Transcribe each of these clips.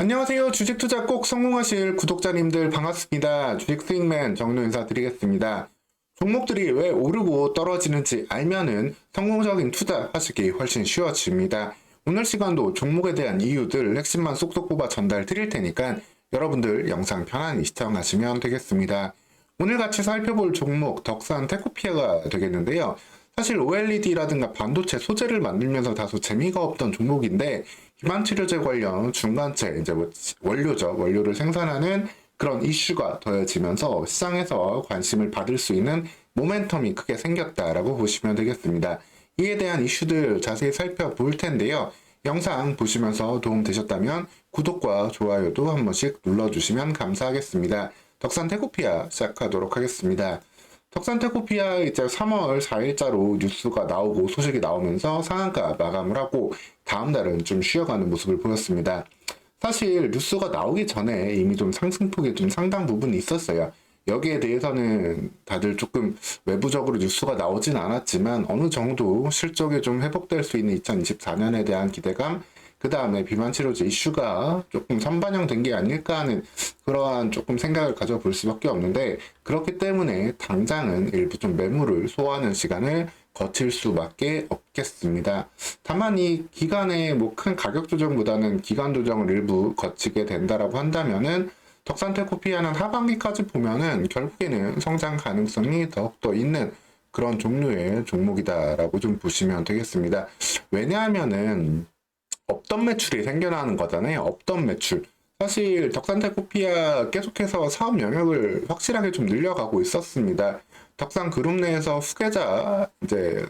안녕하세요. 주식 투자 꼭 성공하실 구독자님들 반갑습니다. 주식 수익맨 정은우 인사드리겠습니다. 종목들이 왜 오르고 떨어지는지 알면은 성공적인 투자 하시기 훨씬 쉬워집니다. 오늘 시간도 종목에 대한 이유들 핵심만 쏙쏙 뽑아 전달 드릴 테니까 여러분들 영상 편안히 시청하시면 되겠습니다. 오늘 같이 살펴볼 종목 덕산 테코피아가 되겠는데요. 사실 OLED라든가 반도체 소재를 만들면서 다소 재미가 없던 종목인데 기반치료제 관련 중간체 이제 뭐 원료죠. 원료를 생산하는 그런 이슈가 더해지면서 시장에서 관심을 받을 수 있는 모멘텀이 크게 생겼다라고 보시면 되겠습니다. 이에 대한 이슈들 자세히 살펴볼 텐데요. 영상 보시면서 도움 되셨다면 구독과 좋아요도 한 번씩 눌러주시면 감사하겠습니다. 덕산 테코피아 시작하도록 하겠습니다. 덕산테코피아 이제 3월 4일자로 뉴스가 나오고 소식이 나오면서 상한가 마감을 하고 다음 날은 좀 쉬어가는 모습을 보였습니다. 사실 뉴스가 나오기 전에 이미 좀 상승폭이 좀 상당 부분이 있었어요. 여기에 대해서는 다들 조금 외부적으로 뉴스가 나오진 않았지만 어느 정도 실적이 좀 회복될 수 있는 2024년에 대한 기대감, 그 다음에 비만 치료제 이슈가 조금 선반영된 게 아닐까 하는 그러한 조금 생각을 가져볼 수밖에 없는데, 그렇기 때문에 당장은 일부 좀 매물을 소화하는 시간을 거칠 수밖에 없겠습니다. 다만 이 기간에 뭐 큰 가격 조정보다는 기간 조정을 일부 거치게 된다라고 한다면은 덕산테코피아는 하반기까지 보면은 결국에는 성장 가능성이 더욱더 있는 그런 종류의 종목이다라고 좀 보시면 되겠습니다. 왜냐하면은 없던 매출이 생겨나는 거잖아요. 없던 매출. 사실 덕산테코피아 계속해서 사업 영역을 확실하게 좀 늘려가고 있었습니다. 덕산 그룹 내에서 후계자 이제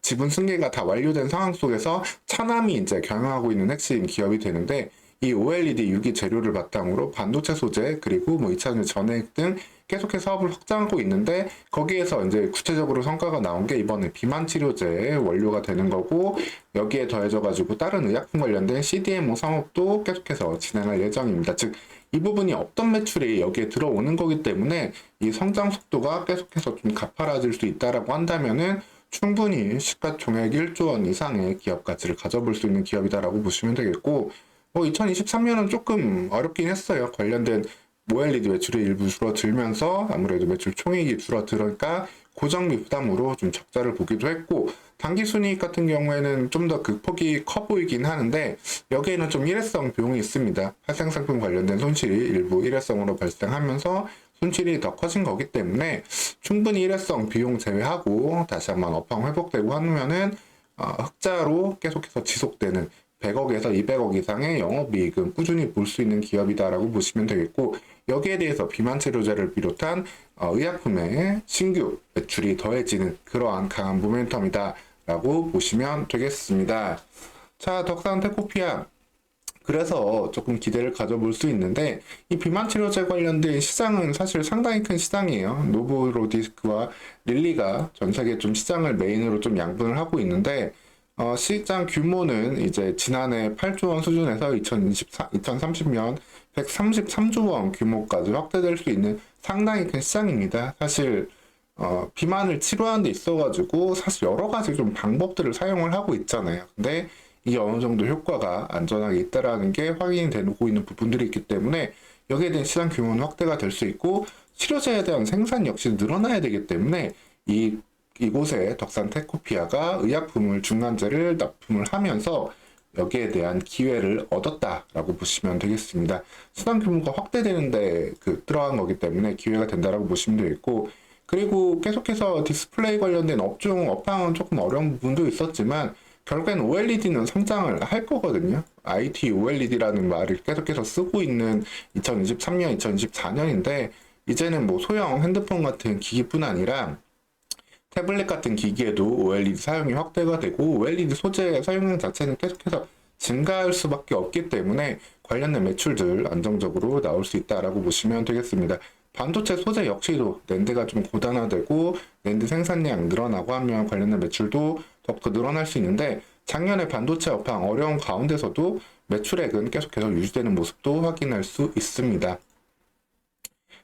지분 승계가 다 완료된 상황 속에서 차남이 이제 경영하고 있는 핵심 기업이 되는데, 이 OLED 유기 재료를 바탕으로 반도체 소재 그리고 뭐 2차전지 전해액 등 계속해서 사업을 확장하고 있는데, 거기에서 이제 구체적으로 성과가 나온 게 이번에 비만 치료제 원료가 되는 거고, 여기에 더해져 가지고 다른 의약품 관련된 CDMO 상업도 계속해서 진행할 예정입니다. 즉 이 부분이 없던 매출이 여기에 들어오는 거기 때문에 이 성장 속도가 계속해서 좀 가파라질 수 있다라고 한다면은 충분히 시가총액 1조 원 이상의 기업 가치를 가져볼 수 있는 기업이다라고 보시면 되겠고, 뭐 2023년은 조금 어렵긴 했어요. 관련된 OLED 매출이 일부 줄어들면서 아무래도 매출 총액이 줄어들으니까 고정비 부담으로 좀 적자를 보기도 했고, 단기 순이익 같은 경우에는 좀 더 그 폭이 커 보이긴 하는데 여기에는 좀 일회성 비용이 있습니다. 발생상품 관련된 손실이 일부 일회성으로 발생하면서 손실이 더 커진 거기 때문에 충분히 일회성 비용 제외하고 다시 한번 업황 회복되고 하면은 흑자로 계속해서 지속되는 100억에서 200억 이상의 영업이익은 꾸준히 볼 수 있는 기업이다라고 보시면 되겠고, 여기에 대해서 비만치료제를 비롯한 의약품의 신규 매출이 더해지는 그러한 강한 모멘텀이다라고 보시면 되겠습니다. 자, 덕산 테코피아. 그래서 조금 기대를 가져볼 수 있는데, 이 비만치료제 관련된 시장은 사실 상당히 큰 시장이에요. 노보로디스크와 릴리가 전 세계 좀 시장을 메인으로 좀 양분을 하고 있는데, 시장 규모는 이제 지난해 8조 원 수준에서 2030년 133조 원 규모까지 확대될 수 있는 상당히 큰 시장입니다. 사실 비만을 치료하는 데 있어가지고 사실 여러 가지 좀 방법들을 사용을 하고 있잖아요. 근데 이게 어느 정도 효과가 안전하게 있다라는 게 확인이 되고 있는 부분들이 있기 때문에 여기에 대한 시장 규모는 확대가 될 수 있고, 치료제에 대한 생산 역시 늘어나야 되기 때문에 이곳에 덕산 테코피아가 의약품을 중간재를 납품을 하면서 여기에 대한 기회를 얻었다라고 보시면 되겠습니다. 시장 규모가 확대되는데 들어간 거기 때문에 기회가 된다라고 보시면 되겠고, 그리고 계속해서 디스플레이 관련된 업황은 조금 어려운 부분도 있었지만 결국엔 OLED는 성장을 할 거거든요. IT OLED라는 말을 계속해서 쓰고 있는 2023년, 2024년인데 이제는 뭐 소형 핸드폰 같은 기기뿐 아니라 태블릿 같은 기기에도 OLED 사용이 확대가 되고 OLED 소재 사용량 자체는 계속해서 증가할 수밖에 없기 때문에 관련된 매출들 안정적으로 나올 수 있다라고 보시면 되겠습니다. 반도체 소재 역시도 낸드가 좀 고단화되고 낸드 생산량 늘어나고 하면 관련된 매출도 더욱더 늘어날 수 있는데, 작년에 반도체 업황 어려운 가운데서도 매출액은 계속해서 유지되는 모습도 확인할 수 있습니다.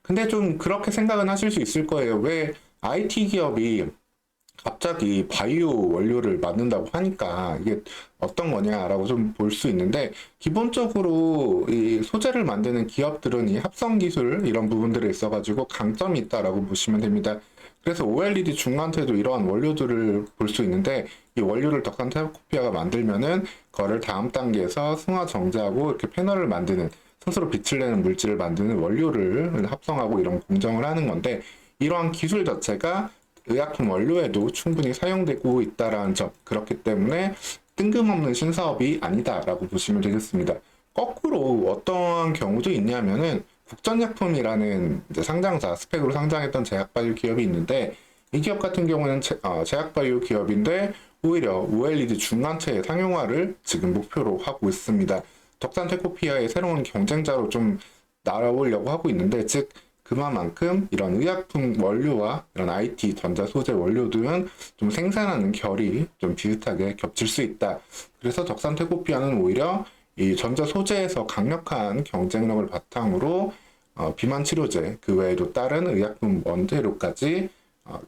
근데 좀 그렇게 생각은 하실 수 있을 거예요. 왜 IT 기업이 갑자기 바이오 원료를 만든다고 하니까 이게 어떤 거냐라고 좀 볼 수 있는데, 기본적으로 이 소재를 만드는 기업들은 이 합성 기술 이런 부분들에 있어가지고 강점이 있다라고 보시면 됩니다. 그래서 OLED 중간체도 이러한 원료들을 볼 수 있는데, 이 원료를 덕산 테라코피아가 만들면은 그거를 다음 단계에서 승화 정제하고 이렇게 패널을 만드는, 스스로 빛을 내는 물질을 만드는 원료를 합성하고 이런 공정을 하는 건데, 이러한 기술 자체가 의약품 원료에도 충분히 사용되고 있다라는 점, 그렇기 때문에 뜬금없는 신사업이 아니다라고 보시면 되겠습니다. 거꾸로 어떠한 경우도 있냐면은 국전약품이라는 이제 상장사, 스펙으로 상장했던 제약바이오 기업이 있는데, 이 기업 같은 경우는 제약바이오 기업인데 오히려 OLED 중간체의 상용화를 지금 목표로 하고 있습니다. 덕산테코피아의 새로운 경쟁자로 좀 나아오려고 하고 있는데, 즉 그만큼 이런 의약품 원료와 이런 IT 전자 소재 원료들은 좀 생산하는 결이 좀 비슷하게 겹칠 수 있다. 그래서 덕산테코피아는 오히려 이 전자 소재에서 강력한 경쟁력을 바탕으로 비만 치료제, 그 외에도 다른 의약품 원재료까지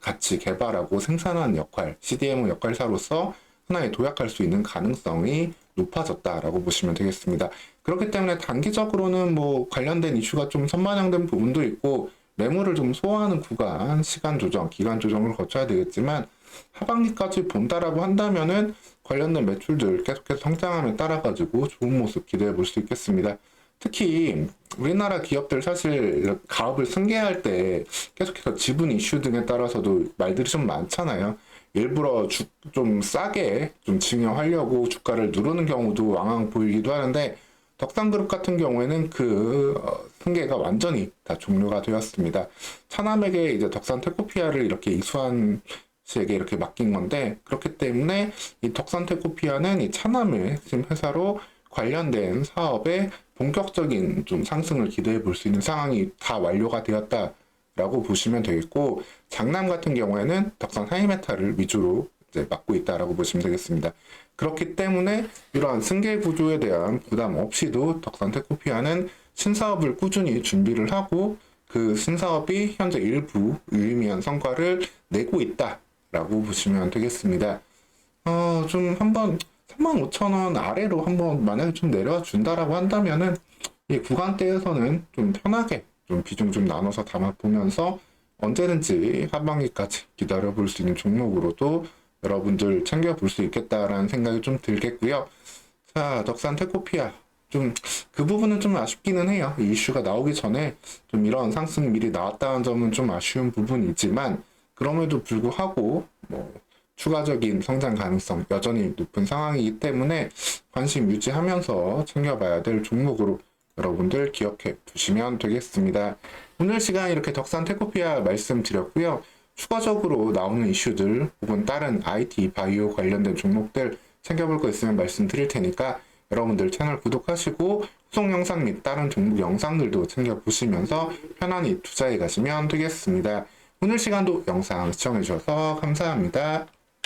같이 개발하고 생산하는 역할, CDMO 역할사로서 하나에 도약할 수 있는 가능성이 높아졌다라고 보시면 되겠습니다. 그렇기 때문에 단기적으로는 뭐 관련된 이슈가 좀 선반영된 부분도 있고, 매물을 좀 소화하는 구간, 시간 조정, 기간 조정을 거쳐야 되겠지만, 하반기까지 본다라고 한다면은 관련된 매출들 계속해서 성장함에 따라가지고 좋은 모습 기대해 볼 수 있겠습니다. 특히 우리나라 기업들 사실 가업을 승계할 때 계속해서 지분 이슈 등에 따라서도 말들이 좀 많잖아요. 일부러 좀 싸게 좀 증여하려고 주가를 누르는 경우도 왕왕 보이기도 하는데, 덕산그룹 같은 경우에는 그 승계가 완전히 다 종료가 되었습니다. 차남에게 이제 덕산테코피아를 이렇게 이수한 씨에게 이렇게 맡긴 건데, 그렇기 때문에 이 덕산테코피아는 이 차남의 지금 회사로 관련된 사업에 본격적인 좀 상승을 기대해 볼 수 있는 상황이 다 완료가 되었다라고 보시면 되겠고, 장남 같은 경우에는 덕산 하이메탈을 위주로 이제 맡고 있다라고 보시면 되겠습니다. 그렇기 때문에 이러한 승계 구조에 대한 부담 없이도 덕산 테코피아는 신사업을 꾸준히 준비를 하고, 그 신사업이 현재 일부 유의미한 성과를 내고 있다라고 보시면 되겠습니다. 좀 한번 35,000원 아래로 한번 만약에 좀 내려와 준다라고 한다면은 이 구간대에서는 좀 편하게 좀 비중 좀 나눠서 담아보면서 언제든지 하반기까지 기다려 볼 수 있는 종목으로도 여러분들 챙겨볼 수 있겠다라는 생각이 좀 들겠고요. 자, 덕산 테코피아. 좀 그 부분은 좀 아쉽기는 해요. 이 이슈가 나오기 전에 좀 이런 상승 미리 나왔다는 점은 좀 아쉬운 부분이지만, 그럼에도 불구하고 뭐 추가적인 성장 가능성 여전히 높은 상황이기 때문에 관심 유지하면서 챙겨봐야 될 종목으로 여러분들 기억해 두시면 되겠습니다. 오늘 시간 이렇게 덕산 테코피아 말씀드렸고요. 추가적으로 나오는 이슈들 혹은 다른 IT, 바이오 관련된 종목들 챙겨볼 거 있으면 말씀드릴 테니까 여러분들 채널 구독하시고 후속 영상 및 다른 종목 영상들도 챙겨보시면서 편안히 투자해 가시면 되겠습니다. 오늘 시간도 영상 시청해 주셔서 감사합니다.